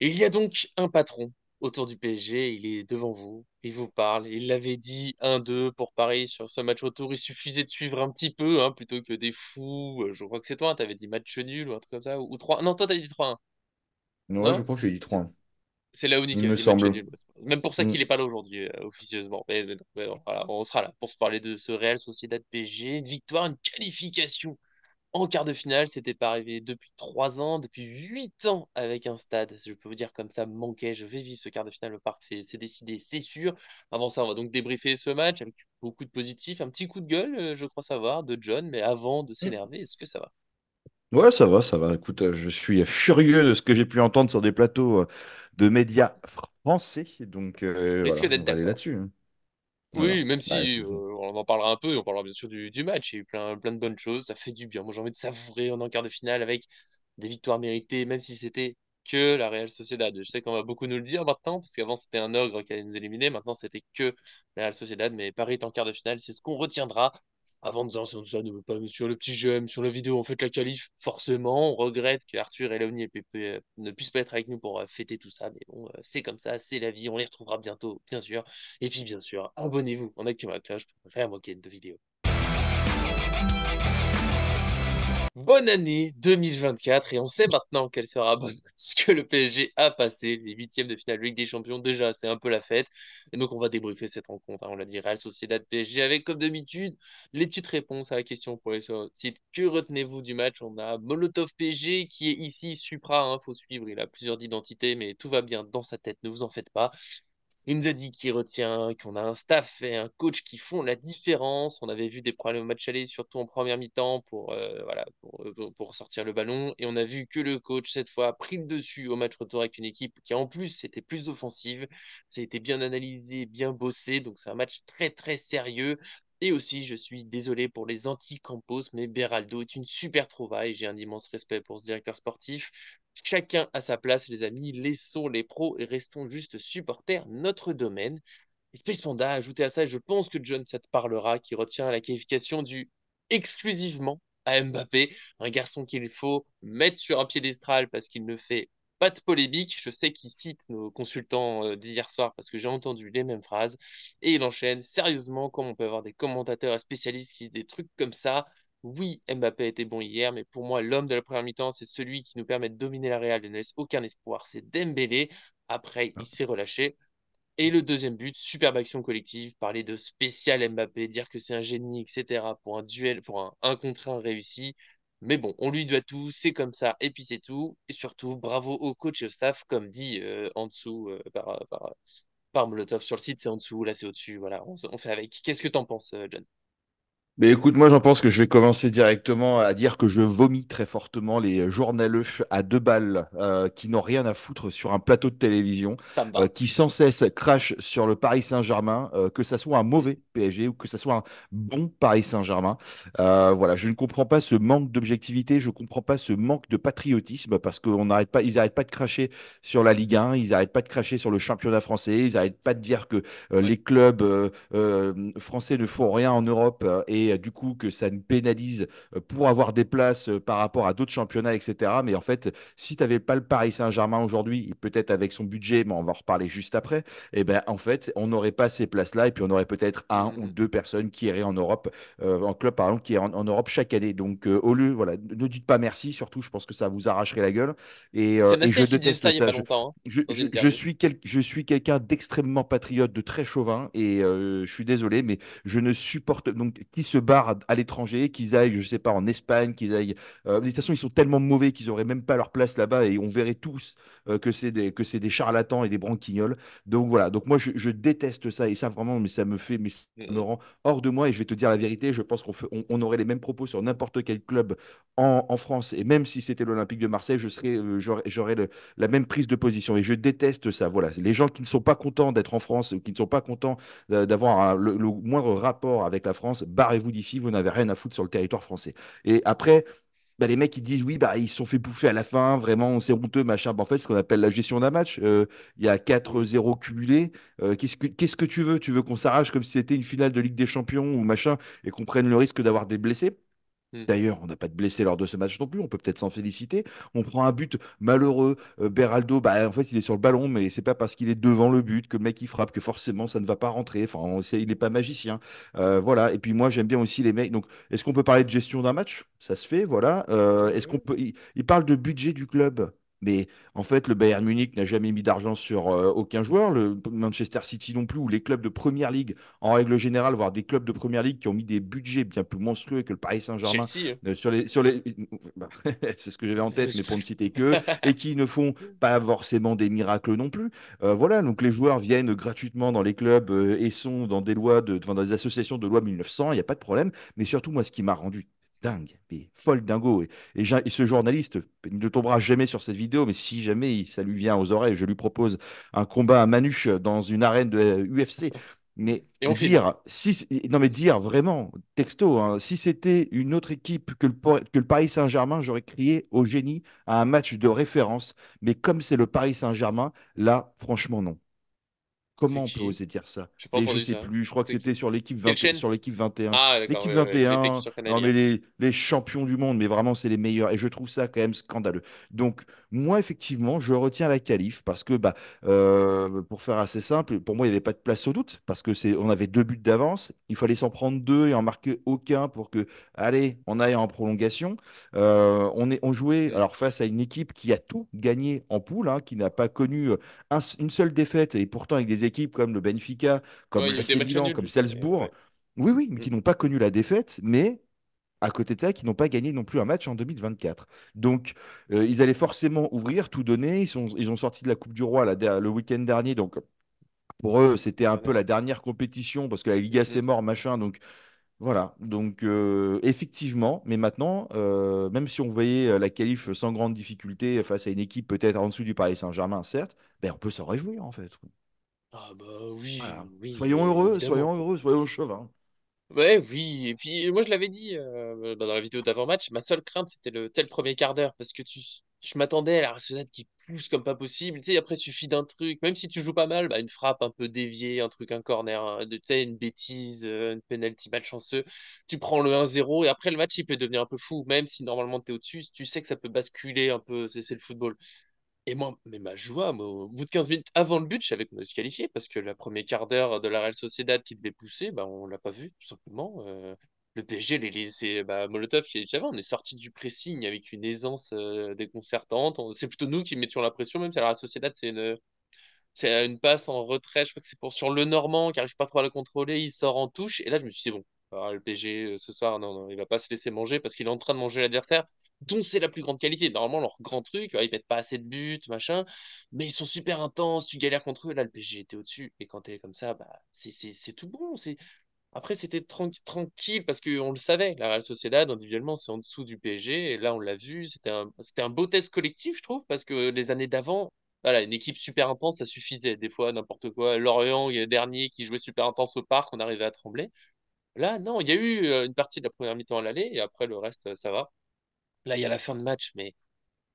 Il y a donc un patron autour du PSG, il est devant vous, il vous parle, il l'avait dit 1-2 pour Paris sur ce match retour, il suffisait de suivre un petit peu, hein, plutôt que des fous. Je crois que c'est toi, hein, t'avais dit match nul ou un truc comme ça, ou 3. Non, toi t'avais dit 3-1, Ouais, je non? crois que j'ai dit C'est 3. c'est Laouni Il qui avait me dit match semble. nul. Même pour ça Mm. qu'il est pas là aujourd'hui, officieusement. Mais non, voilà, on sera là pour se parler de ce Real Sociedad PSG, une victoire, une qualification en quart de finale. C'était pas arrivé depuis 3 ans, depuis 8 ans avec un stade. Je peux vous dire comme ça me manquait. Je vais vivre ce quart de finale au parc, c'est décidé, c'est sûr. Avant ça, on va donc débriefer ce match avec beaucoup de positifs. Un petit coup de gueule, je crois savoir, de John, mais avant de s'énerver, est-ce que ça va? Ouais, ça va, ça va. Écoute, je suis furieux de ce que j'ai pu entendre sur des plateaux de médias français. Donc, Risque voilà, d'être on va aller d'accord. là-dessus, hein. Voilà. Oui, même Bah, si écoute. on en parlera un peu, et on parlera bien sûr du match. Il y a eu plein de bonnes choses, ça fait du bien. Moi, j'ai envie de savourer en quart de finale avec des victoires méritées, même si c'était que la Real Sociedad. Je sais qu'on va beaucoup nous le dire maintenant, parce qu'avant c'était un ogre qui allait nous éliminer, maintenant c'était que la Real Sociedad, mais Paris est en quart de finale, c'est ce qu'on retiendra. Avant de dire ça ne veut pas sur le petit j'aime, sur la vidéo, on fait la qualif. Forcément, on regrette que Arthur et Léonie ne puissent pas être avec nous pour fêter tout ça, mais bon, c'est comme ça, c'est la vie, on les retrouvera bientôt, bien sûr. Et puis bien sûr, abonnez-vous en activant la cloche pour ne rien manquer de vidéos. Bonne année 2024 et on sait maintenant quelle sera bonne parce que le PSG a passé les huitièmes de finale Ligue des Champions. Déjà, c'est un peu la fête. Et donc, on va débriefer cette rencontre, hein. On l'a dit, Real Sociedad PSG avec, comme d'habitude, les petites réponses à la question pour les sur notre site. Que retenez-vous du match? On a Molotov PSG qui est ici Supra, hein, faut suivre. Il a plusieurs identités, mais tout va bien dans sa tête, ne vous en faites pas. Il nous a dit qu'il retient, qu'on a un staff et un coach qui font la différence. On avait vu des problèmes au match aller, surtout en première mi-temps, voilà, pour sortir le ballon. Et on a vu que le coach, cette fois, a pris le dessus au match retour avec une équipe qui, en plus, était plus offensive. Ça a été bien analysé, bien bossé. Donc, c'est un match très, très sérieux. Et aussi, je suis désolé pour les anti-Campos, mais Beraldo est une super trouvaille. J'ai un immense respect pour ce directeur sportif. Chacun à sa place, les amis. Laissons les pros et restons juste supporters notre domaine. Et Space Panda, ajouté à ça, je pense que John, ça te parlera, qui retient la qualification du exclusivement à Mbappé, un garçon qu'il faut mettre sur un piédestal parce qu'il ne fait pas de polémique. Je sais qu'il cite nos consultants d'hier soir parce que j'ai entendu les mêmes phrases. Et il enchaîne sérieusement, comme on peut avoir des commentateurs et spécialistes qui disent des trucs comme ça. Oui, Mbappé était bon hier, mais pour moi, l'homme de la première mi-temps, c'est celui qui nous permet de dominer la Real et ne laisse aucun espoir. C'est Dembélé. Après, il s'est relâché. Et le deuxième but, superbe action collective, parler de spécial Mbappé, dire que c'est un génie, etc. pour un duel, pour un contre un réussi. Mais bon, on lui doit tout, c'est comme ça, et puis c'est tout. Et surtout, bravo au coach et au staff, comme dit en dessous par Molotov sur le site, c'est en dessous, là c'est au-dessus. Voilà, on fait avec. Qu'est-ce que t'en penses, John? Mais écoute, moi j'en pense que je vais commencer directement à dire que je vomis très fortement les journaleux à 2 balles qui n'ont rien à foutre sur un plateau de télévision, Ça me va. qui sans cesse crachent sur le Paris Saint-Germain, que ça soit un mauvais PSG ou que ça soit un bon Paris Saint-Germain. Voilà, je ne comprends pas ce manque d'objectivité, je ne comprends pas ce manque de patriotisme parce qu'on n'arrête pas, ils n'arrêtent pas de cracher sur la Ligue 1, ils n'arrêtent pas de cracher sur le championnat français, ils n'arrêtent pas de dire que Ouais. les clubs français ne font rien en Europe et du coup que ça nous pénalise pour avoir des places par rapport à d'autres championnats, etc. Mais en fait, si tu n'avais pas le Paris Saint-Germain aujourd'hui, peut-être avec son budget, mais on va en reparler juste après, et ben en fait, on n'aurait pas ces places-là et puis on aurait peut-être un ou Mhm. deux personnes qui iraient en Europe, en club par exemple, qui iraient en Europe chaque année. Donc au lieu, voilà, ne dites pas merci, surtout, je pense que ça vous arracherait la gueule. C'est Et je Nasser qui disait déteste ça il y a ça. pas longtemps, hein, dans une Je interview. suis je suis quelqu'un d'extrêmement patriote, de très chauvin, et je suis désolé, mais je ne supporte donc qui se barrent à l'étranger, qu'ils aillent, je sais pas, en Espagne, qu'ils aillent. De toute façon, ils sont tellement mauvais qu'ils auraient même pas leur place là-bas, et on verrait tous que c'est des charlatans et des branquignoles. Donc voilà. Donc moi, je déteste ça, et ça vraiment, mais ça me fait, mais ça me Mhm. rend hors de moi. Et je vais te dire la vérité, je pense on aurait les mêmes propos sur n'importe quel club en France, et même si c'était l'Olympique de Marseille, j'aurais la même prise de position. Et je déteste ça. Voilà. Les gens qui ne sont pas contents d'être en France ou qui ne sont pas contents d'avoir le moindre rapport avec la France, barrez-vous d'ici, vous n'avez rien à foutre sur le territoire français. Et après, bah, les mecs, ils disent oui, bah, ils se sont fait bouffer à la fin, vraiment, c'est honteux, machin. Bah, en fait, ce qu'on appelle la gestion d'un match, il y a quatre Mhm. zéro cumulés. Qu'est-ce que tu veux? Tu veux qu'on s'arrache comme si c'était une finale de Ligue des Champions ou machin et qu'on prenne le risque d'avoir des blessés? Mm. D'ailleurs, on n'a pas de blessés lors de ce match non plus, on peut peut-être s'en féliciter. On prend un but malheureux. Beraldo, bah, en fait, il est sur le ballon, mais c'est pas parce qu'il est devant le but que le mec il frappe que forcément ça ne va pas rentrer. Enfin, il n'est pas magicien. Voilà. Et puis moi, j'aime bien aussi les mecs. Donc, est-ce qu'on peut parler de gestion d'un match? Ça se fait, voilà. Est-ce qu'on Ouais. peut. Il parle de budget du club. Mais en fait, le Bayern Munich n'a jamais mis d'argent sur aucun joueur, le Manchester City non plus, ou les clubs de Première Ligue en règle générale, voire des clubs de Première Ligue qui ont mis des budgets bien plus monstrueux que le Paris Saint-Germain Chelsea, hein. sur les... bah, c'est ce que j'avais en Ouais, tête, mais pour ne citer que, et qui ne font pas forcément des miracles non plus. Voilà, donc les joueurs viennent gratuitement dans les clubs et sont dans des lois, enfin, dans des associations de loi 1900, il n'y a pas de problème. Mais surtout, moi, ce qui m'a rendu dingue, mais folle dingo. Et ce journaliste, il ne tombera jamais sur cette vidéo, mais si jamais ça lui vient aux oreilles, je lui propose un combat à Manouche dans une arène de UFC. Mais Et on filme. dire, si, non mais dire vraiment, texto, hein, si c'était une autre équipe que le Paris Saint-Germain, j'aurais crié au génie à un match de référence. Mais comme c'est le Paris Saint-Germain, là, franchement, non. C'est Comment on peut qui? oser dire ça? J'ai pas Mais je entendu sais ça. plus, je crois que C'est c'était qui? sur l'équipe Quelle 20, chaîne? sur l'équipe 21. Ah, d'accord, L'équipe ouais, ouais, j'étais que 21, sur non mais Canalien. les champions du monde, mais vraiment c'est les meilleurs. Et je trouve ça quand même scandaleux. Donc moi, effectivement, je retiens la qualif parce que, bah, pour faire assez simple, pour moi, il n'y avait pas de place au doute parce que on avait 2 buts d'avance. Il fallait s'en prendre deux et en marquer aucun pour que, allez, on aille en prolongation. On jouait Mm. alors face à une équipe qui a tout gagné en poule, hein, qui n'a pas connu une seule défaite, et pourtant avec des équipes comme le Benfica, comme Ouais, il y a eu des l'AC matchs Milan, nuls, comme je crois, d'ailleurs. Salzbourg, Ouais. oui, oui, mais Mm. qui n'ont pas connu la défaite, mais à côté de ça, qui n'ont pas gagné non plus un match en 2024. Donc, ils allaient forcément ouvrir, tout donner. Ils ont sorti de la Coupe du Roi le week-end dernier, donc pour eux, c'était un peu Voilà. la dernière compétition parce que la Liga, c'est Mm. mort, machin. Donc, voilà, donc effectivement, mais maintenant, même si on voyait la qualif sans grande difficulté face à une équipe peut-être en dessous du Paris Saint-Germain, certes, ben, on peut s'en réjouir en fait. Ah bah oui, Voilà. oui, Soyons heureux, évidemment. soyons heureux, soyons chauvins. Ouais, oui, et puis moi je l'avais dit bah, dans la vidéo d'avant-match, ma seule crainte c'était le tel premier quart d'heure, parce que je m'attendais à la Real qui pousse comme pas possible, tu sais, après il suffit d'un truc, même si tu joues pas mal, bah, une frappe un peu déviée, un truc, un corner, tu sais, une bêtise, une penalty malchanceux, tu prends le 1-0 et après le match il peut devenir un peu fou, même si normalement t'es au-dessus, tu sais que ça peut basculer un peu, c'est le football. Et moi, mais ma joie, moi, au bout de 15 minutes avant le but, je savais qu'on allait se qualifier parce que la première quart d'heure de la Real Sociedad qui devait pousser, bah, on l'a pas vu, tout simplement. Le PSG, c'est bah, Molotov qui est déjà avant. On est sorti du pressing avec une aisance déconcertante. C'est plutôt nous qui mettions la pression, même si la Real Sociedad, c'est une passe en retrait. Je crois que c'est pour sur le Normand qui arrive pas trop à la contrôler. Il sort en touche. Et là, je me suis dit, c'est bon. Alors, le PSG, ce soir, non, non, il va pas se laisser manger parce qu'il est en train de manger l'adversaire, dont c'est la plus grande qualité. Normalement, leur grand truc, ouais, ils mettent pas assez de buts, machin. Mais ils sont super intenses. Tu galères contre eux. Là, le PSG était au-dessus. Et quand t'es comme ça, bah, c'est tout bon. Après, c'était tranquille parce qu'on le savait. La Real Sociedad, individuellement, c'est en dessous du PSG. Et là, on l'a vu. C'était un beau test collectif, je trouve, parce que les années d'avant, voilà, une équipe super intense, ça suffisait. Des fois, n'importe quoi. Lorient, il y a le dernier qui jouait super intense au parc, on arrivait à trembler. Là, non, il y a eu une partie de la première mi-temps à l'aller et après, le reste, ça va. Là, il y a la fin de match, mais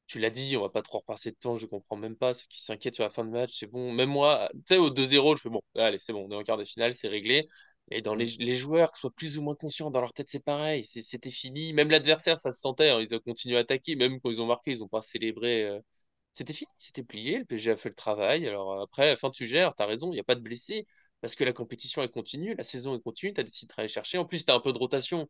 tu l'as dit, on va pas trop repasser de temps, je comprends même pas. Ceux qui s'inquiètent sur la fin de match, c'est bon. Même moi, tu sais, au 2-0, je fais bon, allez, c'est bon, on est en quart de finale, c'est réglé. Et dans Mm. les joueurs, qui soient plus ou moins conscients, dans leur tête, c'est pareil, c'était fini. Même l'adversaire, ça se sentait, hein, ils ont continué à attaquer, même quand ils ont marqué, ils ont pas célébré. C'était fini, c'était plié, le PSG a fait le travail. Alors après, à la fin, tu gères, t'as raison, il n'y a pas de blessés, parce que la compétition, elle continue, la saison, elle continue, t'as décidé d'aller chercher. En plus, t'as un peu de rotation.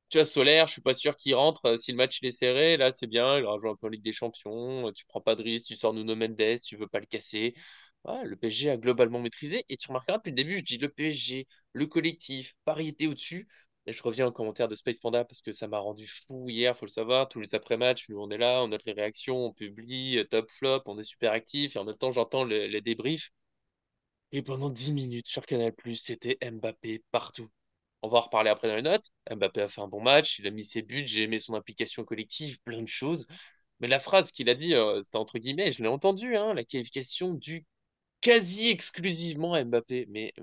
Tu vois, Solaire, je suis pas sûr qu'il rentre. Si le match il est serré, là c'est bien, il rajoute un peu en Ligue des Champions. Tu prends pas de risque, tu sors Nuno Mendes, tu veux pas le casser. Voilà, le PSG a globalement maîtrisé. Et tu remarqueras depuis le début, je dis le PSG, le collectif, Paris était au-dessus. Et je reviens aux commentaires de Space Panda parce que ça m'a rendu fou hier, faut le savoir. Tous les après-matchs, nous on est là, on note les réactions, on publie, top flop, on est super actif. Et en même temps, j'entends les débriefs. Et pendant 10 minutes sur Canal+, c'était Mbappé partout. On va en reparler après dans les notes. Mbappé a fait un bon match, il a mis ses buts, j'ai aimé son implication collective, plein de choses. Mais la phrase qu'il a dit, c'était entre guillemets, je l'ai entendu, hein, la qualification du quasi exclusivement à Mbappé. Mais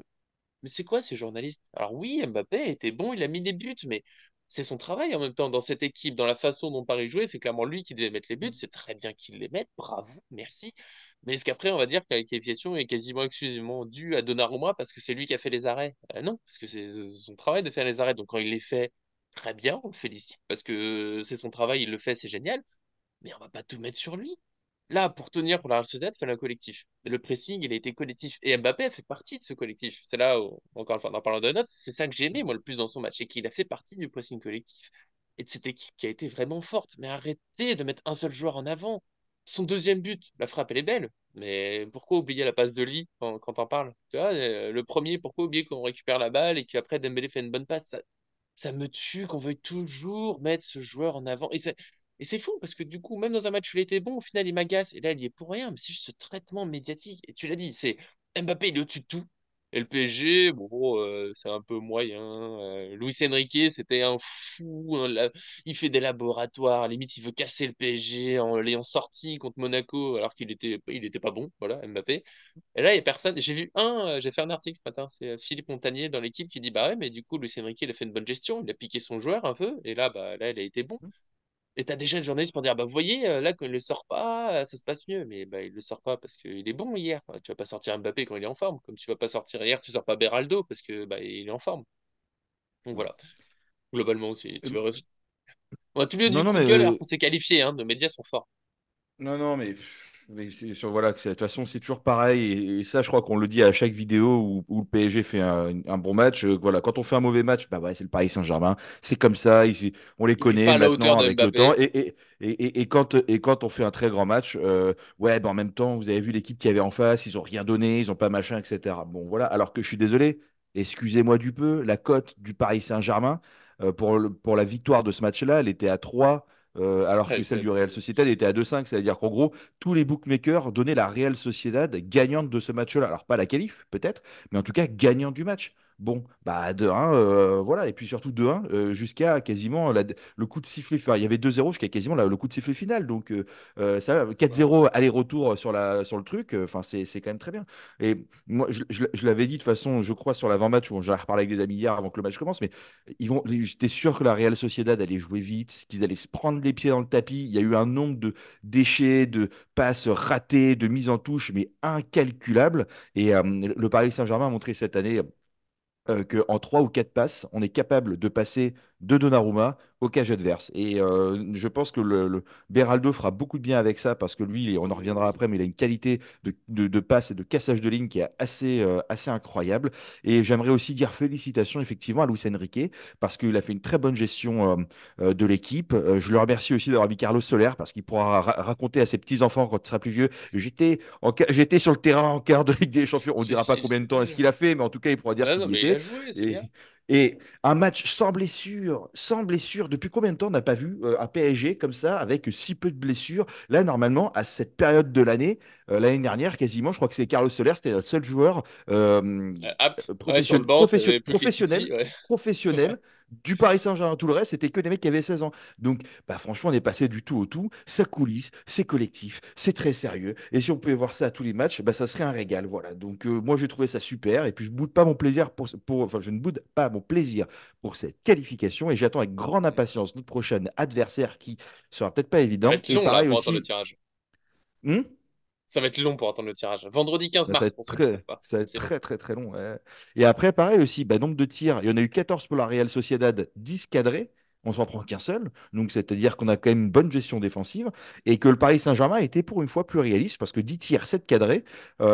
c'est quoi ces journalistes? Alors oui, Mbappé était bon, il a mis des buts, mais c'est son travail en même temps dans cette équipe, dans la façon dont Paris jouait, c'est clairement lui qui devait mettre les buts, c'est très bien qu'il les mette, bravo, merci. Mais est-ce qu'après on va dire que la qualification est quasiment exclusivement due à Donnarumma parce que c'est lui qui a fait les arrêts? Non, parce que c'est son travail de faire les arrêts, donc quand il les fait, très bien, on le félicite parce que c'est son travail, il le fait, c'est génial. Mais on va pas tout mettre sur lui. Là, pour tenir pour la Real Sociedad, il fallait un collectif. Le pressing, il a été collectif. Et Mbappé a fait partie de ce collectif. C'est là où, encore une fois, en parlant de notes, c'est ça que j'ai aimé, moi, le plus dans son match, et qu'il a fait partie du pressing collectif. Et de cette équipe qui a été vraiment forte. Mais arrêtez de mettre un seul joueur en avant. Son deuxième but, la frappe, elle est belle. Mais pourquoi oublier la passe de Lee quand on parle? Tu vois, le premier, pourquoi oublier qu'on récupère la balle et qu'après Dembélé fait une bonne passe? Ça me tue qu'on veuille toujours mettre ce joueur en avant. Et c'est fou parce que du coup, même dans un match où il était bon, au final, il m'agace. Et là, il y est pour rien. Mais c'est juste ce traitement médiatique. Et tu l'as dit, c'est Mbappé, il est au-dessus de tout. Et le PSG, bon, c'est un peu moyen. Luis Enrique, c'était un fou. Il fait des laboratoires. Limite, il veut casser le PSG en l'ayant sorti contre Monaco alors qu'il était pas bon. Voilà, Mbappé. Et là, il n'y a personne. J'ai fait un article ce matin, c'est Philippe Montagnier dans l'équipe qui dit bah ouais, mais du coup, Luis Enrique, il a fait une bonne gestion, il a piqué son joueur un peu, et là, bah là, il a été bon. Et t'as déjà une journaliste pour dire bah vous voyez, là, quand il le sort pas, ça se passe mieux. Mais bah il le sort pas parce qu'il est bon hier. Tu vas pas sortir Mbappé quand il est en forme, comme tu vas pas sortir hier, tu sors pas Beraldo parce que bah il est en forme. Donc voilà, globalement aussi, tu verras. On a tous lieu du Non, non, coup de mais gueule alors qu'on s'est qualifié, hein, nos médias sont forts. non, non, mais voilà, de toute façon, c'est toujours pareil. Et ça, je crois qu'on le dit à chaque vidéo où le PSG fait un bon match. Voilà, quand on fait un mauvais match, bah ouais, c'est le Paris Saint-Germain. C'est comme ça. On les Il est connaît pas à la hauteur maintenant de avec le temps. Mbappé. Et quand on fait un très grand match, ouais, bah, en même temps, vous avez vu l'équipe qu'il y avait en face. Ils ont rien donné, ils ont pas machin, etc. Bon, voilà. Alors que je suis désolé, excusez-moi du peu, la cote du Paris Saint-Germain pour la victoire de ce match-là, elle était à 3 alors que Ouais, celle du Real Sociedad était à 2,5. C'est-à-dire qu'en gros, tous les bookmakers donnaient la Real Sociedad gagnante de ce match-là. Alors, pas la qualif, peut-être, mais en tout cas, gagnante du match. Bon, bah 2-1, voilà. Et puis surtout 2-1 jusqu'à quasiment le coup de sifflet. Enfin, il y avait 2-0 jusqu'à quasiment le coup de sifflet final. Donc, ça, 4-0 aller-retour sur le truc, enfin, c'est quand même très bien. Et moi, je l'avais dit de toute façon, je crois, sur l'avant-match, où j'en ai reparlé avec des amis hier avant que le match commence, mais j'étais sûr que la Real Sociedad allait jouer vite, qu'ils allaient se prendre les pieds dans le tapis. Il y a eu un nombre de déchets, de passes ratées, de mises en touche, mais incalculable. Et le Paris Saint-Germain a montré cette année qu'en 3 ou 4 passes, on est capable de passer de Donnarumma au cage adverse. Et je pense que le Beraldo fera beaucoup de bien avec ça parce que lui, on en reviendra après, mais il a une qualité de passe et de cassage de ligne qui est assez incroyable. Et j'aimerais aussi dire félicitations effectivement à Luis Enrique parce qu'il a fait une très bonne gestion de l'équipe. Je le remercie aussi d'avoir mis Carlos Soler parce qu'il pourra raconter à ses petits-enfants quand il sera plus vieux, j'étais sur le terrain en quart de Ligue des Champions. On ne dira pas C'est combien de temps est-ce génial. qu'il a fait, mais en tout cas, il pourra dire Non, qu'il non, y mais il a était. joué, c'est Et, bien. et un match sans blessure, sans blessure. Depuis combien de temps on n'a pas vu un PSG comme ça, avec si peu de blessures? Là, normalement, à cette période de l'année, l'année dernière, quasiment, je crois que c'est Carlos Soler, c'était le seul joueur Apte. Ouais, sur le banc, t'avais plus professionnel, Titi, ouais. professionnel du Paris Saint-Germain. Tout le reste, c'était que des mecs qui avaient 16 ans. Donc, bah, franchement, on est passé du tout au tout. Ça coulisse, c'est collectif, c'est très sérieux. Et si on pouvait voir ça à tous les matchs, bah, ça serait un régal. Voilà. Donc, moi, j'ai trouvé ça super. Et puis, je boude pas mon plaisir enfin, je ne boude pas mon plaisir pour cette qualification. Et j'attends avec grande impatience notre prochain adversaire qui sera peut-être pas Ça va évident. être Et long, là, pareil pour attendre le aussi. tirage. Hmm. Ça va être long pour attendre le tirage. Vendredi 15 Bah, ça va mars, être pour ceux qui savent très, pas. ça va être C'est long. très, très, très long. Ouais. Et après, pareil aussi, bah, nombre de tirs. Il y en a eu 14 pour la Real Sociedad, 10 cadrés. On s'en prend qu'un seul. Donc, c'est-à-dire qu'on a quand même une bonne gestion défensive. Et que le Paris Saint-Germain était pour une fois plus réaliste parce que 10 tirs, 7 cadrés,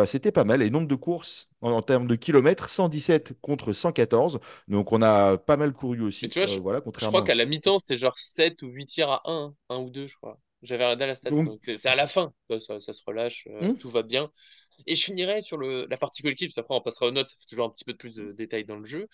c'était pas mal. Et nombre de courses en termes de kilomètres, 117 contre 114. Donc, on a pas mal couru Mais aussi. tu vois, Voilà, je crois contrairement. qu'à la mi-temps, c'était genre 7 ou 8 tirs à un ou 2 je crois. J'avais regardé la stat. Donc, Donc, c'est à la fin. Ça se relâche, hmm. tout va bien. Et je finirai sur la partie collective, parce qu'après on passera aux notes, ça fait toujours un petit peu plus de détails dans le jeu.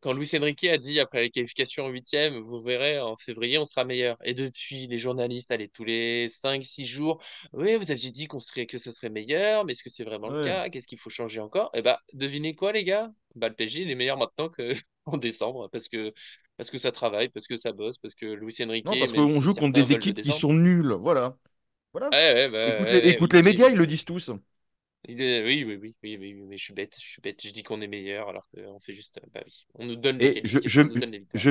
Quand Luis Enrique a dit après les qualifications en huitième, vous verrez, en février, on sera meilleur. Et depuis, les journalistes, allez, tous les 5 6 jours, oui, vous aviez dit que ce serait meilleur, mais est-ce que c'est vraiment le Ouais. cas? Qu'est-ce qu'il faut changer encore? Et bah, devinez quoi, les gars? Bah, le PSG, il est meilleur maintenant qu'en décembre, parce que ça travaille, parce que ça bosse, parce que Luis Enrique, Non, parce même qu'on si joue contre certains des veulent le équipes qui descendre, sont nulles. Voilà. Voilà. ouais, ouais, bah, Écoute ouais, les oui, médias, ils le disent tous. Oui, oui, oui, oui, oui, oui, mais je suis bête, je suis bête. Je dis qu'on est meilleur alors qu'on fait juste, bah oui, on nous donne les Et qualités, on nous donne les victoires.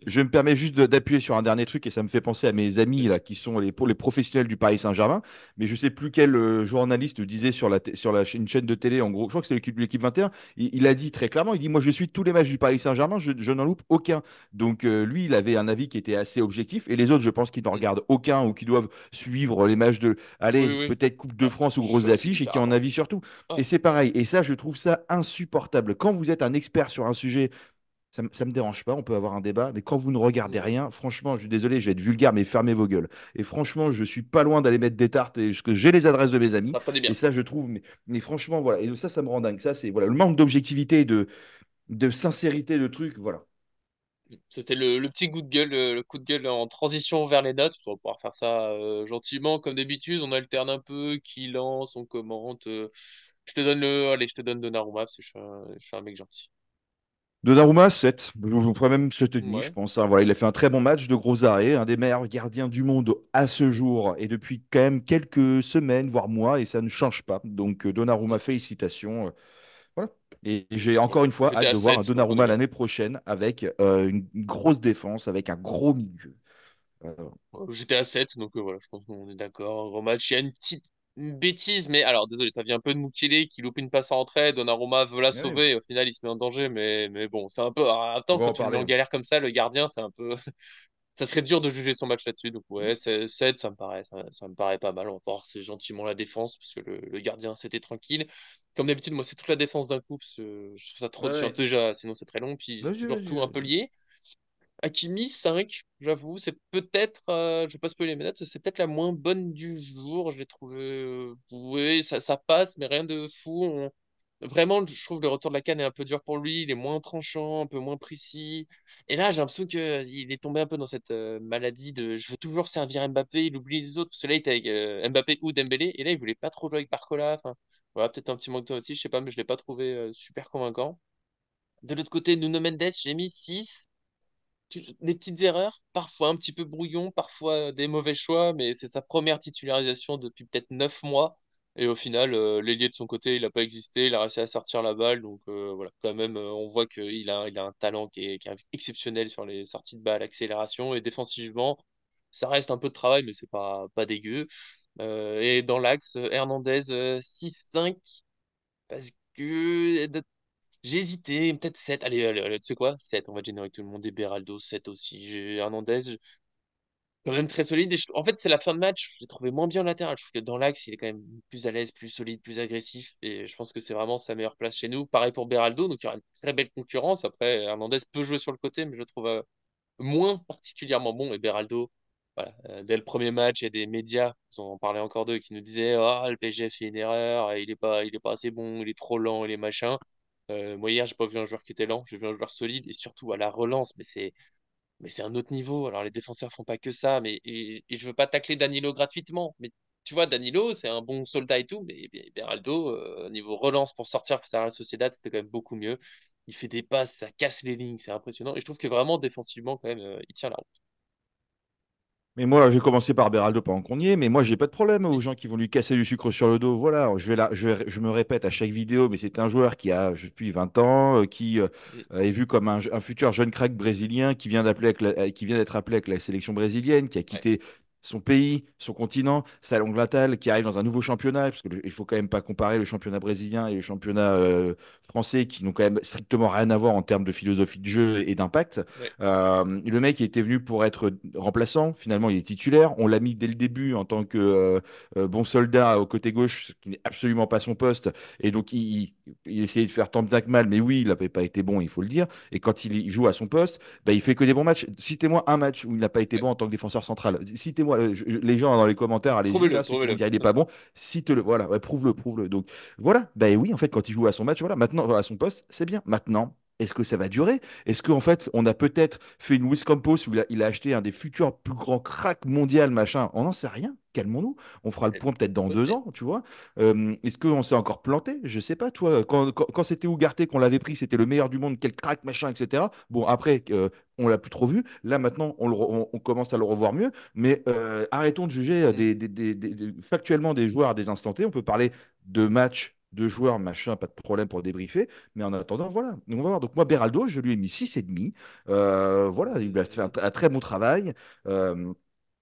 je me permets juste d'appuyer sur un dernier truc et ça me fait penser à mes amis là, Vas-y. qui sont les professionnels du Paris Saint-Germain. Mais je sais plus quel journaliste disait une chaîne de télé, en gros, je crois que c'est l'équipe 21, il a dit très clairement, il dit, moi je suis tous les matchs du Paris Saint-Germain, je n'en loupe aucun. Donc lui, il avait un avis qui était assez objectif et les autres, je pense qu'ils n'en Mm. regardent aucun ou qui doivent suivre les matchs de, Oui, allez, oui. peut-être Coupe de Ah, France ou je grosses choisis affiches et qui en différemment. avis surtout. Et Ah. c'est pareil. Et ça, je trouve ça insupportable. Quand vous êtes un expert sur un sujet, ça me dérange pas, on peut avoir un débat, mais quand vous ne regardez Mm. rien, franchement, je suis désolé, je vais être vulgaire, mais fermez vos gueules. Et franchement, je suis pas loin d'aller mettre des tartes et que j'ai les adresses de mes amis. Ça ferait du Et bien. ça, je trouve, mais franchement, voilà. Et ça me rend dingue. Ça, c'est voilà, le manque d'objectivité, de sincérité, de trucs, voilà. C'était le petit coup de gueule, le coup de gueule en transition vers les notes. On va pouvoir faire ça gentiment, comme d'habitude. On alterne un peu, qui lance, on commente. Allez, je te donne Donnarumma parce que je suis un mec gentil. Donnarumma, 7. Je pourrais même 7,5, je Ouais. pense, hein. Voilà, il a fait un très bon match de gros arrêts, un des meilleurs gardiens du monde à ce jour et depuis quand même quelques semaines, voire mois, et ça ne change pas. Donc, Mm. Donnarumma, félicitations. Voilà. Et j'ai Bon, encore une fois j'étais hâte à de voir un 7, donc on est Donnarumma bien. l'année prochaine avec une grosse défense, avec un gros milieu. Euh, J'étais à 7, donc voilà, je pense qu'on est d'accord. Gros match. Il y a une bêtise, mais alors désolé, ça vient un peu de Mukele qui loupe une passe en retrait. Donnarumma veut la ouais, sauver et au final il se met en danger, mais bon, c'est un peu. Alors, on attends, va quand en tu le mets parler, en hein. galère comme ça, le gardien, c'est un peu. Ça serait dur de juger son match là-dessus. Donc Mm. ouais, 7, ça me paraît pas mal. On va voir c'est gentiment la défense, parce que le gardien, c'était tranquille. Comme d'habitude, moi, c'est toute la défense d'un coup, parce que je trouve ça trop Ouais, chiant ouais. déjà, sinon c'est très long. Puis c'est Vas-y, toujours vas-y, tout un peu vas-y. lié. Hakimi, 5, j'avoue, c'est peut-être, je vais pas spoiler mes notes, c'est peut-être la moins bonne du jour. Je l'ai trouvé, oui, ça passe, mais rien de fou. Vraiment, je trouve le retour de la CAN est un peu dur pour lui. Il est moins tranchant, un peu moins précis. Et là, j'ai l'impression qu'il est tombé un peu dans cette maladie de je veux toujours servir Mbappé, il oublie les autres. Parce que là, il était avec Mbappé ou Dembélé. Et là, il voulait pas trop jouer avec Barcola. Enfin, voilà, peut-être un petit manque de aussi, je sais pas, mais je l'ai pas trouvé super convaincant. De l'autre côté, Nuno Mendes, j'ai mis 6. Des petites erreurs, parfois un petit peu brouillon, parfois des mauvais choix, mais c'est sa première titularisation depuis peut-être 9 mois. Et au final, l'ailier de son côté, il n'a pas existé, il a réussi à sortir la balle. Donc voilà, quand même, on voit il a un talent qui est exceptionnel sur les sorties de balle, accélération. Et défensivement, ça reste un peu de travail, mais c'est pas dégueu. Et dans l'axe, Hernandez 6-5, parce que j'ai hésité, peut-être 7. Allez, allez, allez, tu sais quoi? 7, on va générer tout le monde. Et Beraldo, 7 aussi. J'ai Hernandez, quand même très solide. En fait, c'est la fin de match. Je l'ai trouvé moins bien latéral. Je trouve que dans l'axe, il est quand même plus à l'aise, plus solide, plus agressif. Et je pense que c'est vraiment sa meilleure place chez nous. Pareil pour Beraldo. Donc, il y aura une très belle concurrence. Après, Hernandez peut jouer sur le côté, mais je le trouve moins particulièrement bon. Et Beraldo, voilà, dès le premier match, il y a des médias, on en parlait encore d'eux, qui nous disaient ah, le PSG a fait une erreur, il est pas assez bon, il est trop lent, il est machin. Moi, hier, j'ai pas vu un joueur qui était lent, j'ai vu un joueur solide et surtout à la relance, mais c'est un autre niveau. Alors, les défenseurs font pas que ça, et je veux pas tacler Danilo gratuitement, mais tu vois, Danilo, c'est un bon soldat et tout, mais Beraldo, niveau relance pour sortir face à la Sociedad, c'était quand même beaucoup mieux. Il fait des passes, ça casse les lignes, c'est impressionnant. Et je trouve que vraiment, défensivement, quand même, il tient la route. Mais moi, je vais commencer par Beraldo pendant qu'on y est, mais moi, j'ai pas de problème aux Vas-y. gens qui vont lui casser du sucre sur le dos. Voilà, je me répète à chaque vidéo, mais c'est un joueur qui a, depuis 20 ans, qui Mm. est vu comme un futur jeune crack brésilien qui vient qui vient d'être appelé avec la sélection brésilienne, qui a Ouais, quitté son pays, son continent, sa longue natale, qui arrive dans un nouveau championnat, parce qu'il faut quand même pas comparer le championnat brésilien et le championnat français, qui n'ont quand même strictement rien à voir en termes de philosophie de jeu et d'impact. ouais. Le mec il était venu pour être remplaçant, finalement il est titulaire. On l'a mis dès le début en tant que bon soldat au côté gauche, ce qui n'est absolument pas son poste. Et donc il essayait de faire tant bien que mal, mais oui, il n'avait pas été bon, il faut le dire. Et quand il joue à son poste, bah, il fait que des bons matchs. Citez-moi un match où il n'a pas été Ouais. bon en tant que défenseur central. Citez-moi, les gens dans les commentaires, allez-y, Trouvez-le, là, ceux qui vont trouvez-le. dire il n'est pas bon, cite-le, voilà, ouais, prouve-le, prouve-le. Donc voilà, bah oui, en fait, quand il joue à son match, voilà, maintenant, à son poste, c'est bien. Maintenant, est-ce que ça va durer? Est-ce qu'en fait, on a peut-être fait une Wiz Campos où il a acheté un des futurs plus grands cracks mondial, machin? On n'en sait rien. Calmons-nous. On fera le point peut-être dans Bonne 2 ans, tête. tu vois. Est-ce qu'on s'est encore planté? Je sais pas, toi. Quand c'était Ougarté qu'on l'avait pris, c'était le meilleur du monde, quel crack, machin, etc. Bon, après, on l'a plus trop vu. Là, maintenant, on commence à le revoir mieux. Mais arrêtons de juger Mm. factuellement des joueurs à des instants T. On peut parler de matchs deux joueurs, machin, pas de problème pour débriefer. Mais en attendant, voilà. Donc, on va voir. Donc, moi, Beraldo, je lui ai mis 6,5. Voilà, il a fait un très bon travail. Euh,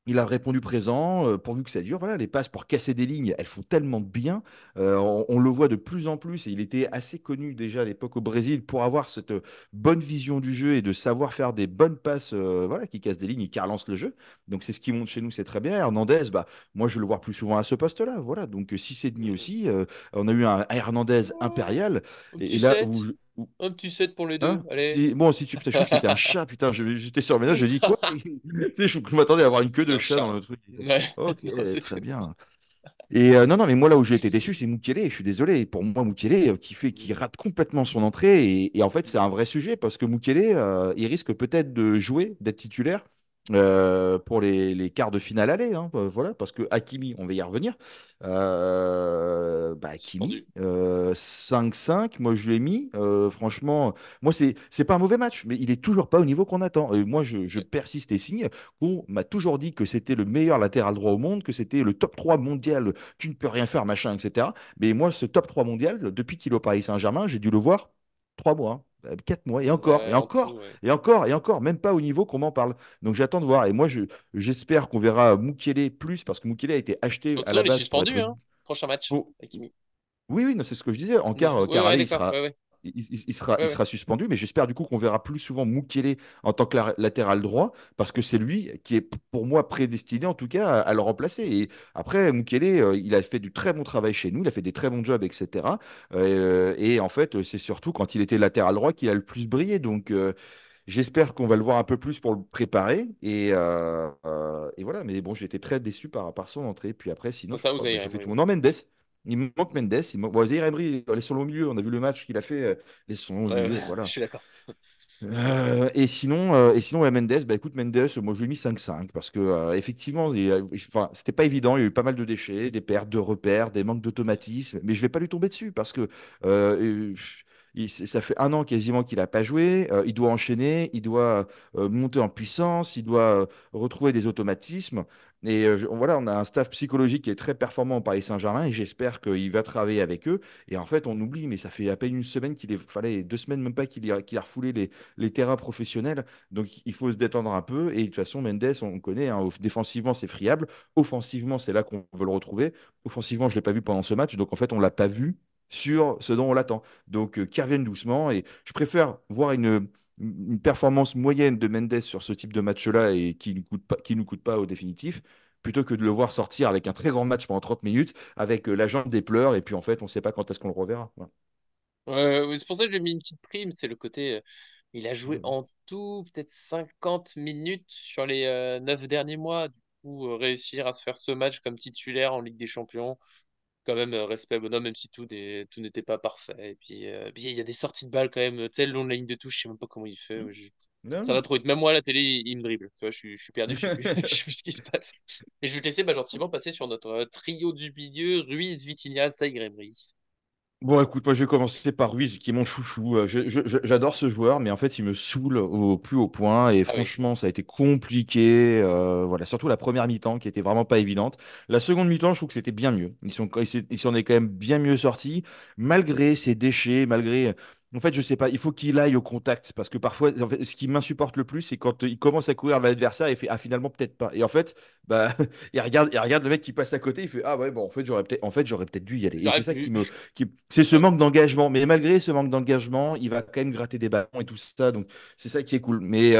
il a répondu présent, pourvu que ça dure. Voilà, les passes pour casser des lignes, elles font tellement de bien. On le voit de plus en plus, et il était assez connu déjà à l'époque au Brésil pour avoir cette bonne vision du jeu et de savoir faire des bonnes passes voilà, qui cassent des lignes et qui relancent le jeu. Donc c'est ce qui monte chez nous, c'est très bien. Hernandez, bah, moi je veux le voir plus souvent à ce poste-là. Voilà, donc 6,5 Mm. aussi. On a eu un Hernandez Oh, impérial. un Et petit là 7. Un petit 7 pour les deux. hein? Allez. Bon, si tu putain, je crois que c'était un chat, putain, j'étais sur maintenant, j'ai dit quoi? Tu sais, je m'attendais à avoir une queue C'est de un chat dans chat. le truc. Ouais. Ok, Non, très c'était bon. bien. Et non, non, mais moi là où j'ai été déçu, c'est Mukele. Je suis désolé. Pour moi, Mukele, qui rate complètement son entrée. Et en fait, c'est un vrai sujet parce que Mukele, il risque peut-être de jouer, d'être titulaire pour les quarts de finale aller. Hein, voilà, parce que Hakimi, on va y revenir. Bah, Hakimi, Suspendu. 5-5, moi je l'ai mis. Franchement, moi, c'est pas un mauvais match, mais il est toujours pas au niveau qu'on attend. Et moi, je Ouais. persiste et signe. On m'a toujours dit que c'était le meilleur latéral droit au monde, que c'était le top 3 mondial, tu ne peux rien faire, machin, etc. Mais moi, ce top 3 mondial, depuis qu'il est au Paris Saint-Germain, j'ai dû le voir 3 mois, 4 mois, et encore, et Ouais, en encore, tout, ouais. et encore, et encore, même pas au niveau qu'on m'en parle. Donc j'attends de voir. Et moi, j'espère qu'on verra Mukele plus, parce que Mukele a été De acheté toute à façon, la il est base pour suspendu, être. hein. Prochain match. pour- Hakimi. oui, oui, non, c'est ce que je disais. En quart, Ouais, quart ouais, aller, d'accord. Ouais, ouais. il Ouais, ouais. sera suspendu, mais j'espère du coup qu'on verra plus souvent Mukele en tant que latéral droit, parce que c'est lui qui est pour moi prédestiné en tout cas à le remplacer. Et après, Mukele, il a fait du très bon travail chez nous, il a fait des très bons jobs, etc. Et en fait, c'est surtout quand il était latéral droit qu'il a le plus brillé. Donc, j'espère qu'on va le voir un peu plus pour le préparer. Et voilà, mais bon, j'ai été très déçu par son entrée. Puis après, sinon, Bon, je ça, vous crois, bah, avez j'ai fait Emery, tout. oui. Non, Mendes. Il me manque Mendes. Bon, Zaïre Emery, laissons-le au milieu. On a vu le match qu'il a fait. Laissons-le au Ouais, milieu. ouais, je Voilà. suis d'accord. Et sinon ouais, Mendes, bah, écoute, Mendes, moi je lui ai mis 5-5 parce que effectivement, enfin, c'était pas évident. Il y a eu pas mal de déchets, des pertes de repères, des manques d'automatisme. Mais je vais pas lui tomber dessus parce que euh, ça fait un an quasiment qu'il a pas joué. Il doit enchaîner, il doit monter en puissance, il doit retrouver des automatismes. Et voilà, on a un staff psychologique qui est très performant au Paris Saint-Germain et j'espère qu'il va travailler avec eux. Et en fait, on oublie, mais ça fait à peine une semaine fallait 2 semaines même pas qu'il a refoulé les terrains professionnels. Donc, il faut se détendre un peu. Et de toute façon, Mendes, on connaît, hein, défensivement, c'est friable. Offensivement, c'est là qu'on veut le retrouver. Offensivement, je ne l'ai pas vu pendant ce match. Donc, en fait, on ne l'a pas vu sur ce dont on l'attend. Donc, qu'il revienne doucement. Et je préfère voir une performance moyenne de Mendes sur ce type de match-là et qui nous coûte pas au définitif, plutôt que de le voir sortir avec un très grand match pendant 30 minutes, avec la jambe des pleurs, et puis en fait, on ne sait pas quand est-ce qu'on le reverra. Voilà. Ouais, c'est pour ça que j'ai mis une petite prime. C'est le côté. Il a joué en tout peut-être 50 minutes sur les 9 derniers mois. Du coup, réussir à se faire ce match comme titulaire en Ligue des Champions, quand même, respect bonhomme, même si tout n'était pas parfait. Et puis, il y a des sorties de balles quand même. Tu sais, le long de la ligne de touche, je sais même pas comment il fait. Ça va Non. trop vite. Même moi, à la télé, il me dribble. Tu vois, je suis perdu, je sais plus, je sais plus ce qui se passe. Et je vais te laisser gentiment passer sur notre trio du milieu, Ruiz, Vitinha, Zaïre Emery. Bon, écoute, moi je vais commencer par Ruiz, qui est mon chouchou. J'adore ce joueur, mais en fait, il me saoule au plus haut point. Et Ah oui. franchement, ça a été compliqué. Voilà, surtout la première mi-temps qui était vraiment pas évidente. La seconde mi-temps, je trouve que c'était bien mieux. Ils s'en est quand même bien mieux sortis, malgré ses déchets, malgré. En fait, je sais pas, il faut qu'il aille au contact parce que parfois, en fait, ce qui m'insupporte le plus, c'est quand il commence à courir vers l'adversaire et fait ah finalement peut-être pas. Et en fait, bah il regarde le mec qui passe à côté, il fait ah ouais bon en fait j'aurais peut-être dû y aller. Et J'aurais c'est ça pu. c'est ce Ouais. manque d'engagement. Mais malgré ce manque d'engagement, il va quand même gratter des ballons et tout ça. Donc, c'est ça qui est cool. Mais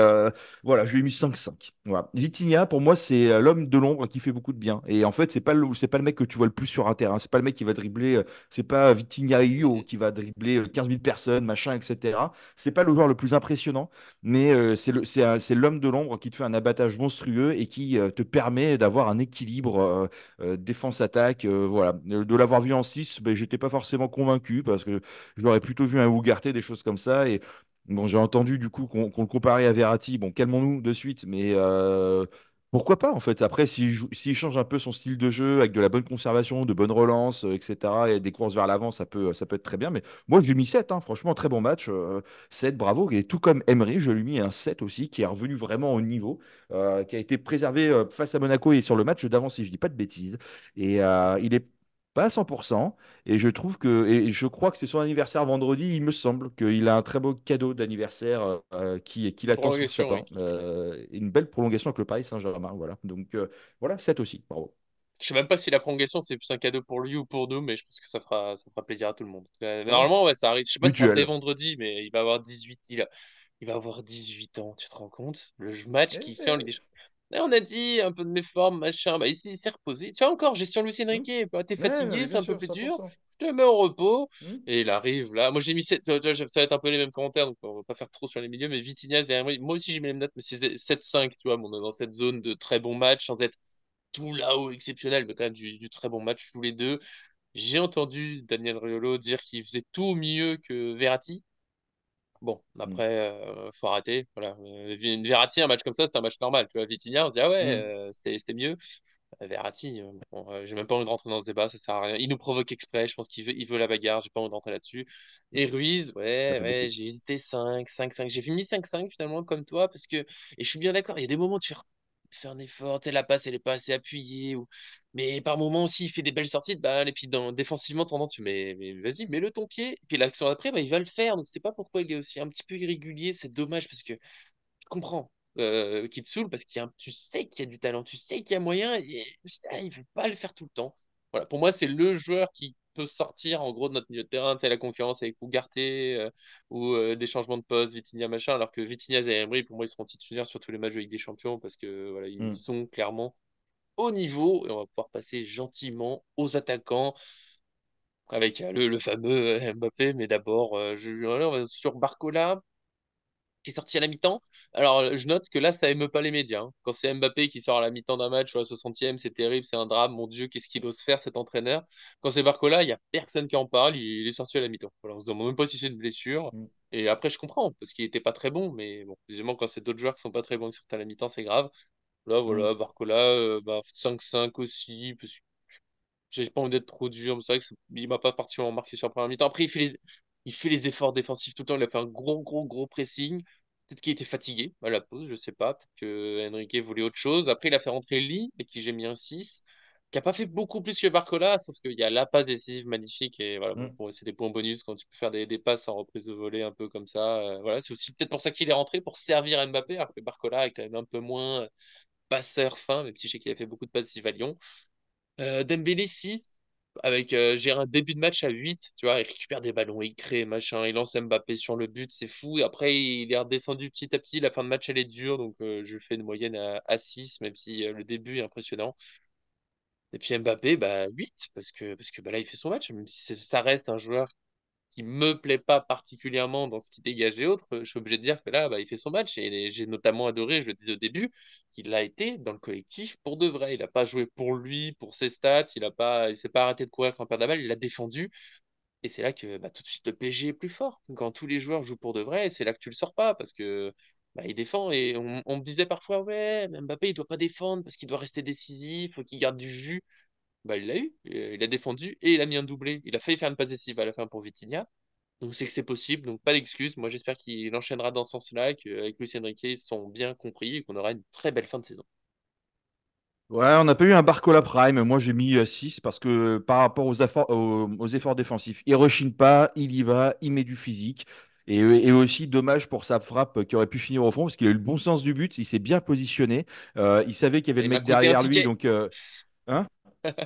voilà, je lui ai mis 5-5. Voilà. Vitinha, pour moi, c'est l'homme de l'ombre qui fait beaucoup de bien. Et en fait, c'est pas le mec que tu vois le plus sur un terrain. C'est pas le mec qui va dribbler. C'est pas Vitinha Io Mhm. qui va dribbler 15 000 personnes, machin, etc. C'est pas le joueur le plus impressionnant. Mais c'est l'homme de l'ombre qui te fait un abattage monstrueux et qui te permet d'avoir un équilibre défense-attaque. Voilà. De l'avoir vu en 6, ben, j'étais pas forcément convaincu parce que je l'aurais plutôt vu un Ougarté, des choses comme ça. Et bon, j'ai entendu du coup qu'on le comparait à Verratti. Bon, calmons-nous de suite, mais pourquoi pas en fait. Après, s'il change un peu son style de jeu avec de la bonne conservation, de bonnes relances, etc., et des courses vers l'avant, ça peut être très bien. Mais moi, je lui ai mis 7, hein, franchement, très bon match. 7, bravo. Et tout comme Emery, je lui ai mis un 7 aussi, qui est revenu vraiment au niveau, qui a été préservé face à Monaco et sur le match d'avant, si je dis pas de bêtises. Et il est pas à 100%. Et je crois que c'est son anniversaire vendredi. Il me semble qu'il a un très beau cadeau d'anniversaire qui l'attend sous le Prolongation, oui. sapin. Une belle prolongation avec le Paris Saint-Germain. Voilà. Donc voilà, 7 aussi. Bravo. Je sais même pas si la prolongation c'est plus un cadeau pour lui ou pour nous, mais je pense que ça fera plaisir à tout le monde. Ouais. Normalement, ouais, ça arrive. Je sais pas si ça sera dès Mutuel. vendredi, mais il va avoir 18, il va avoir 18 ans, tu te rends compte? Le match Eh, qu'il fait en Ligue eh, des Champions. Et on a dit un peu de méforme, machin. Bah, il s'est reposé. Tu vois, encore, gestion Luis hmm. Enrique. Bah, t'es Ouais, non, fatigué, mais c'est bien un peu sûr, plus cent pour dur. cent. Je te mets au repos. Hmm, Et il arrive là. Moi, j'ai mis 7. Ça va être un peu les mêmes commentaires, donc on va pas faire trop sur les milieux. Mais Vitinha, derrière moi, moi aussi, j'ai mis les mêmes notes, mais c'est 7-5, tu vois. On est dans cette zone de très bon match, sans être tout là-haut exceptionnel, mais quand même du très bon match tous les deux. J'ai entendu Daniel Riolo dire qu'il faisait tout mieux que Verratti. Bon, hmm, après, faut arrêter. Voilà. Verratti, un match comme ça, c'est un match normal. Tu vois, Vitinha, on se dit, ah ouais, hmm, c'était mieux. Verratti, bon, j'ai même pas envie de rentrer dans ce débat, ça sert à rien. Il nous provoque exprès, je pense il veut la bagarre, j'ai pas envie de rentrer là-dessus. hmm. Et Ruiz, Ça ouais, fait ouais, beaucoup. j'ai hésité 5-5-5. J'ai fini 5-5 finalement, comme toi, parce que. Et je suis bien d'accord, il y a des moments où tu fais un effort, tu sais, la passe, elle est pas assez appuyée. Mais par moments aussi, il fait des belles sorties de balle, et puis défensivement, tendant, mais vas-y, mets-le ton pied. Et puis l'action d'après, bah, il va le faire, donc c'est pas pourquoi il est aussi un petit peu irrégulier, c'est dommage, parce que je comprends qu'il te saoule parce tu sais qu'il y a du talent, tu sais qu'il y a moyen et ça, il ne veut pas le faire tout le temps. Voilà, pour moi, c'est le joueur qui peut sortir en gros de notre milieu de terrain, tu sais, la concurrence avec Ugarte ou des changements de poste, Vitinha machin, alors que Vitinha et Emery, pour moi, ils seront titulaires sur tous les matchs de Ligue des Champions parce que voilà, ils Hmm, sont clairement au niveau et on va pouvoir passer gentiment aux attaquants avec le fameux Mbappé, mais d'abord, voilà, on va sur Barcola qui est sorti à la mi-temps. Alors, je note que là, ça émeut pas les médias, hein. Quand c'est Mbappé qui sort à la mi-temps d'un match, ou à la 60e, c'est terrible, c'est un drame. Mon Dieu, qu'est-ce qu'il ose faire, cet entraîneur? Quand c'est Barcola, il y a personne qui en parle. Il est sorti à la mi-temps. Voilà, on se demande même pas si c'est une blessure. hmm, Et après, je comprends, parce qu'il était pas très bon. Mais bon, évidemment, quand c'est d'autres joueurs qui sont pas très bons qui sortent à la mi-temps, c'est grave. Là, hmm. voilà, Barcola, bah, 5-5 aussi, parce que j'ai pas envie d'être trop dur, mais c'est vrai que il m'a pas particulièrement marqué sur la première mi-temps. Après, il fait les efforts défensifs tout le temps. Il a fait un gros pressing. Peut-être qu'il était fatigué à la pause, je sais pas. Peut-être que Enrique voulait autre chose. Après, il a fait rentrer Lee, et qui j'ai mis un 6 qui a pas fait beaucoup plus que Barcola, sauf qu'il y a la passe décisive magnifique. Et voilà, bon, Hmm, c'est des points bonus quand tu peux faire des passes en reprise de volée un peu comme ça. Voilà, c'est aussi peut-être pour ça qu'il est rentré, pour servir Mbappé, alors que Barcola est quand même un peu moins passeur fin, même si je sais qu'il a fait beaucoup de passes décisives à Lyon. Dembélé 6 avec j'ai un début de match à 8 tu vois, il récupère des ballons, il crée, machin, il lance Mbappé sur le but, c'est fou. Et après, il est redescendu petit à petit, la fin de match, elle est dure, donc je fais une moyenne à 6 même si le début est impressionnant. Et puis Mbappé, bah 8 parce que bah, là, il fait son match, même si ça reste un joueur qui me plaît pas particulièrement dans ce qu'il dégage et autres, je suis obligé de dire que là, bah, il fait son match. Et j'ai notamment adoré, je le disais au début, qu'il a été dans le collectif pour de vrai. Il n'a pas joué pour lui, pour ses stats, il s'est pas arrêté de courir quand on perd la balle, il l'a défendu. Et c'est là que bah, tout de suite le PSG est plus fort. Quand tous les joueurs jouent pour de vrai, c'est là que tu le sors pas parce que bah, il défend. Et on me disait parfois, ouais, mais Mbappé, il doit pas défendre parce qu'il doit rester décisif, faut qu'il garde du jus. Bah, il l'a eu, il a défendu et il a mis un doublé. Il a failli faire une passe décisive à la fin pour Vitinha. Donc c'est que c'est possible, donc pas d'excuses. Moi j'espère qu'il enchaînera dans ce sens-là, qu'avec Luis Enrique ils se sont bien compris et qu'on aura une très belle fin de saison. Ouais, on n'a pas eu un Barcola Prime. Moi, j'ai mis 6 parce que par rapport aux efforts défensifs, il rechigne pas, il y va, il met du physique. Et aussi, dommage pour sa frappe qui aurait pu finir au fond parce qu'il a eu le bon sens du but, il s'est bien positionné. Il savait qu'il y avait Et le il m'a mec coûté un derrière lui. ticket. Donc, hein.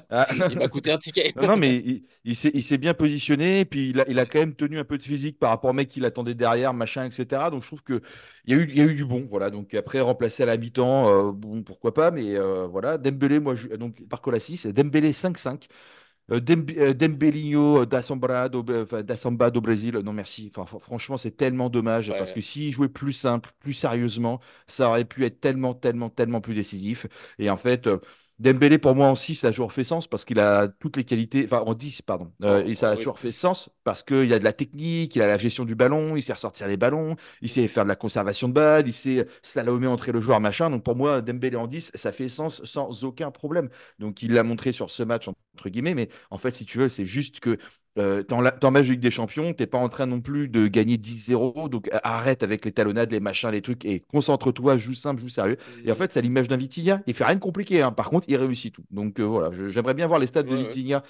Ah. Il m'a coûté un ticket. Non, non, mais il s'est bien positionné, et puis il a quand même tenu un peu de physique par rapport au mec qui l'attendait derrière, machin, etc. Donc je trouve que il y a eu du bon, voilà. Donc après, remplacer à la mi-temps, bon, pourquoi pas, mais voilà. Dembélé, moi, donc par Colassis, Dembélé 5-5. Dembelinho da Samba do Brésil, non merci. Enfin, franchement, c'est tellement dommage parce que Ouais. s'il jouait plus simple, plus sérieusement, ça aurait pu être tellement, tellement, tellement plus décisif. Et en fait, Dembélé, pour moi, en 6 ça a toujours fait sens parce qu'il a toutes les qualités, enfin en 10 pardon. Et ça a Oui. toujours fait sens parce qu'il a de la technique, il a la gestion du ballon, il sait ressortir les ballons, il sait faire de la conservation de balles, il sait slalomer entrer le joueur, machin. Donc pour moi, Dembélé en 10 ça fait sens sans aucun problème. Donc il l'a montré sur ce match, entre guillemets, mais en fait, si tu veux, c'est juste que t'es en match de Ligue des Champions, t'es pas en train non plus de gagner 10-0, donc arrête avec les talonnades, les machins, les trucs, et concentre-toi, joue simple, joue sérieux. Et en Mm. fait, c'est à l'image d'un Vitinha, il fait rien de compliqué, hein. Par contre, il réussit tout. Donc voilà, j'aimerais bien voir les stats Ouais, de ouais. Vitinha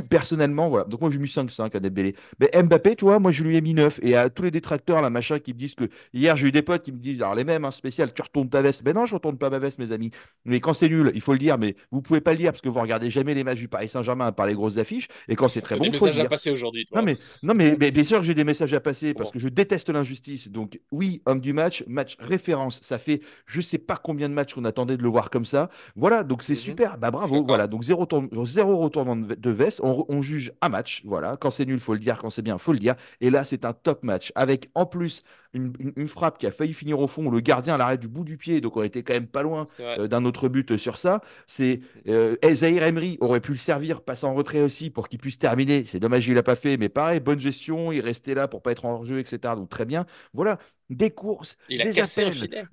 Personnellement, voilà. Donc moi, je lui ai mis 5-5 à Dembélé. Mais Mbappé, tu vois, moi, je lui ai mis 9. Et à tous les détracteurs, là, machin, qui me disent que. Hier, j'ai eu des potes qui me disent, alors les mêmes, hein, spécial, tu retournes ta veste. Ben non, je retourne pas ma veste, mes amis. Mais quand c'est nul, il faut le dire, mais vous pouvez pas le dire parce que vous regardez jamais les matchs du Paris Saint-Germain par les grosses affiches. Et quand c'est très T'as des bon, faut le messages à dire. passer aujourd'hui, Non toi. mais, non mais bien sûr que j'ai des messages à passer parce Bon. que je déteste l'injustice. Donc oui, homme du match, match référence. Ça fait je sais pas combien de matchs qu'on attendait de le voir comme ça. Voilà, donc c'est Mhm. super. Bah Je suis bravo. Voilà, d'accord. donc zéro retournement de veste. On juge un match. Voilà, quand c'est nul, faut le dire. Quand c'est bien, faut le dire. Et là, c'est un top match avec en plus une frappe qui a failli finir au fond où le gardien l'arrête du bout du pied. Donc on était quand même pas loin C'est vrai. d'un autre but sur ça. C'est Zahir Emery aurait pu le servir, passer en retrait aussi pour qu'il puisse terminer. C'est dommage, il l'a pas fait, mais pareil, bonne gestion, il restait là pour pas être en jeu, etc. Donc très bien. Voilà, des courses, Il a des cassé un appels, filet.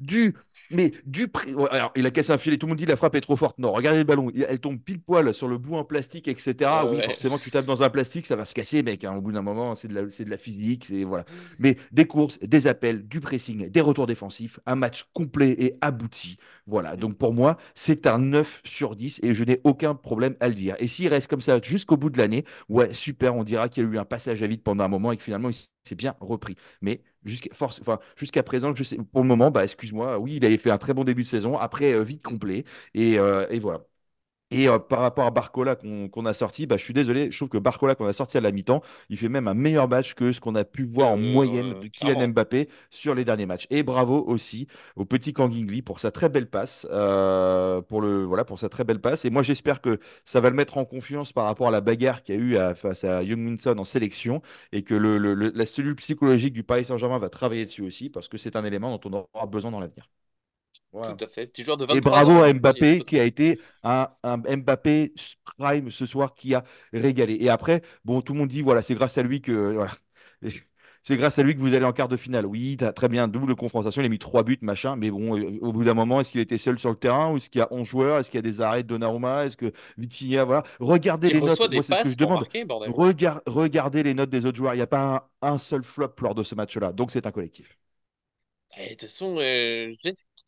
Ouais, alors, il a cassé un filet, tout le monde dit la frappe est trop forte. Non, regardez le ballon, elle tombe pile poil sur le bout en plastique, etc. Oui, Ouais. forcément, tu tapes dans un plastique, ça va se casser, mec, hein. Au bout d'un moment, c'est de la physique, c'est voilà. Mais des courses, des appels, du pressing, des retours défensifs, un match complet et abouti. Voilà, donc pour moi, c'est un 9 sur 10 et je n'ai aucun problème à le dire. Et s'il reste comme ça jusqu'au bout de l'année, ouais, super, on dira qu'il y a eu un passage à vide pendant un moment et que finalement, il s'est bien repris. Mais jusqu'à présent, je sais, pour le moment, bah, excuse-moi, oui, il avait fait un très bon début de saison, après vide complet, et voilà. Et par rapport à Barcola qu'on a sorti, bah, je suis désolé, je trouve que Barcola qu'on a sorti à la mi-temps, il fait même un meilleur match que ce qu'on a pu voir en moyenne de Kylian Clairement. Mbappé sur les derniers matchs. Et bravo aussi au petit Kangingli pour sa très belle passe, voilà, pour sa très belle passe. Et moi, j'espère que ça va le mettre en confiance par rapport à la bagarre qu'il y a eu face à Young Minson en sélection et que la cellule psychologique du Paris Saint-Germain va travailler dessus aussi parce que c'est un élément dont on aura besoin dans l'avenir. Tout Voilà. à fait. Petit joueur de Et 23 ans, bravo hein. à Il est Mbappé qui a costaud. été un Mbappé prime ce soir qui a régalé. Et après, bon, tout le monde dit, voilà, c'est grâce à lui que, voilà, c'est grâce à lui que vous allez en quart de finale. Oui, très bien, double confrontation, il a mis 3 buts, machin. Mais bon, au bout d'un moment, est-ce qu'il était seul sur le terrain ou est-ce qu'il y a 11 joueurs? Est-ce qu'il y a des arrêts de Donnarumma? Est-ce que Vitinha, voilà. Regardez Qui les notes. reçoit Moi, des c'est ce que je passes pour demande. marquer, bordel. Regardez les notes des autres joueurs. Il n'y a pas un seul flop lors de ce match-là. Donc, c'est un collectif. Et de toute façon,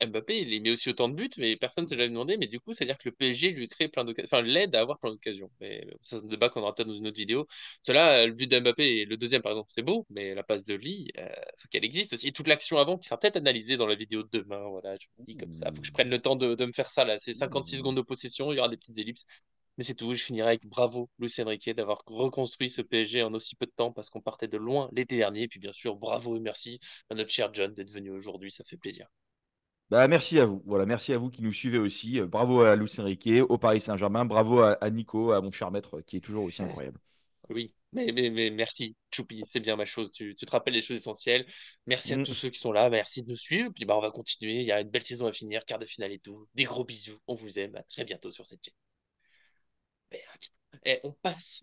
Mbappé, il met aussi autant de buts, mais personne ne s'est jamais demandé. Mais du coup, c'est-à-dire que le PSG lui crée plein d'occasions, enfin, l'aide à avoir plein d'occasions. Mais ça, c'est un débat qu'on aura peut-être dans une autre vidéo. Cela, le but d'Mbappé et le deuxième, par exemple, c'est beau, mais la passe de Lee, faut qu'elle existe aussi. Et toute l'action avant qui sera peut-être analysée dans la vidéo de demain. Voilà, je vous dis comme ça. Faut que je prenne le temps de me faire ça, là. C'est 56 secondes de possession, il y aura des petites ellipses. Mais c'est tout, je finirai avec bravo Luis Enrique d'avoir reconstruit ce PSG en aussi peu de temps parce qu'on partait de loin l'été dernier. Et puis bien sûr, bravo et merci à notre cher John d'être venu aujourd'hui, ça fait plaisir. Bah, merci à vous. Voilà, merci à vous qui nous suivez aussi. Bravo à Luis Enrique, au Paris Saint-Germain. Bravo à Nico, à mon cher maître, qui est toujours aussi incroyable. Oui, mais merci, Choupi, c'est bien ma chose, tu te rappelles les choses essentielles. Merci à tous Mm. ceux qui sont là, merci de nous suivre. Puis bah, on va continuer, il y a une belle saison à finir, quart de finale et tout. Des gros bisous, on vous aime, à très bientôt sur cette chaîne. Merde. Et on passe